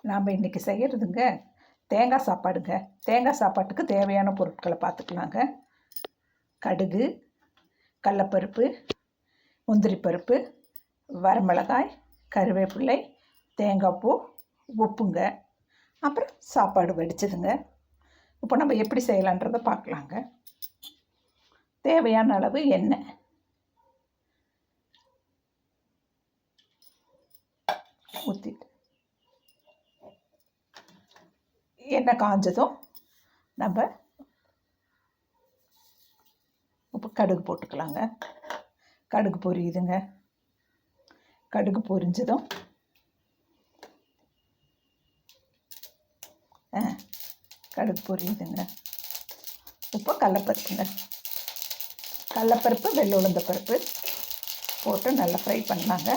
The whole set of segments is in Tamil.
நாம் இன்றைக்கி செய்கிறதுங்க தேங்காய் சாப்பாடுங்க. தேங்காய் சாப்பாட்டுக்கு தேவையான பொருட்களை பார்த்துக்கலாங்க. கடுகு, கடலப்பருப்பு, முந்திரி பருப்பு, வரமிளகாய், கருவேப்பிலை, தேங்காய் பூ, உப்புங்க, அப்புறம் சாப்பாடு வடிச்சதுங்க. இப்போ நம்ம எப்படி செய்யலான்றதை பார்க்கலாங்க. தேவையான அளவு எண்ணெய், ஊற்றிட்டு எண்ணெய் காஞ்சதும் நம்ம இப்போ கடுகு போட்டுக்கலாங்க. கடுகு பொரியுதுங்க. கடுகு பொரிஞ்சதும் கடுகு பொரியுதுங்க. இப்போ கடலப்பருப்புங்க. கடலப்பருப்பு, வெள்ளை உளுந்த பருப்பு போட்டு நல்லா ஃப்ரை பண்ணலாங்க.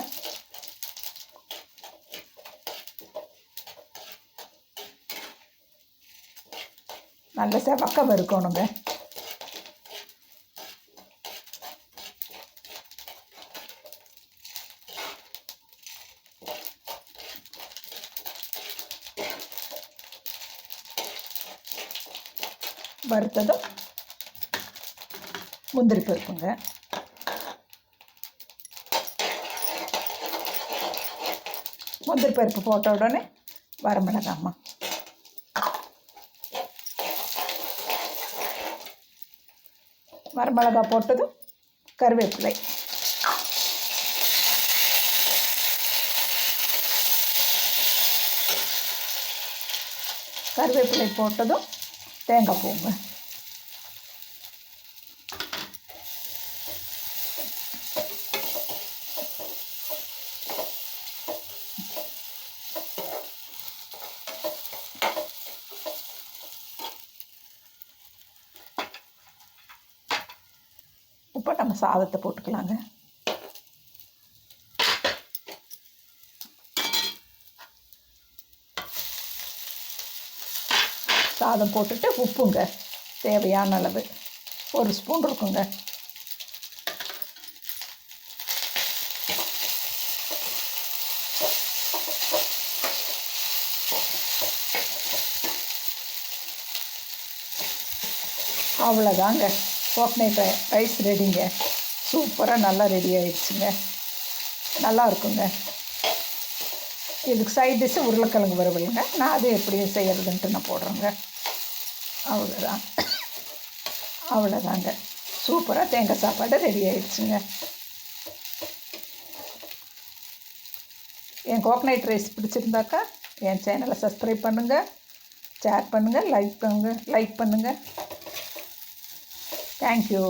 நல்ல செவக்க வறுக்கணுங்க. வறுத்ததும் முந்திரி பருப்புங்க. முந்திரி பருப்பு போட்ட உடனே வரமிளகாய்மா, வரமிளகாய் போட்டதும் கருவேப்பிலை, கருவேப்பிலை போட்டதும் தேங்காய் பூங்க. இப்போ நம்ம சாதத்தை போட்டுக்கலாங்க. சாதம் போட்டுட்டு உப்புங்க தேவையான அளவு 1 ஸ்பூன் இருக்குங்க. அவ்வளோதாங்க, கோகனட் ரைஸ் ரெடிங்க. சூப்பராக நல்லா ரெடி ஆகிடுச்சுங்க. நல்லா இருக்குங்க. இதுக்கு சைட் டிஷ்ஷு உருளைக்கிழங்கு வறுவலுங்க. நான் அது எப்படி செய்கிறதுன்ட்டு நான் போடுறேங்க. அவ்வளோதாங்க, சூப்பராக தேங்காய் சாப்பாடு ரெடி ஆகிடுச்சுங்க. என் கோகனட் ரைஸ் பிடிச்சிருந்தாக்கா என் சேனலை சப்ஸ்கிரைப் பண்ணுங்கள், ஷேர் பண்ணுங்கள், லைக் பண்ணுங்கள். தேங்க்யூ.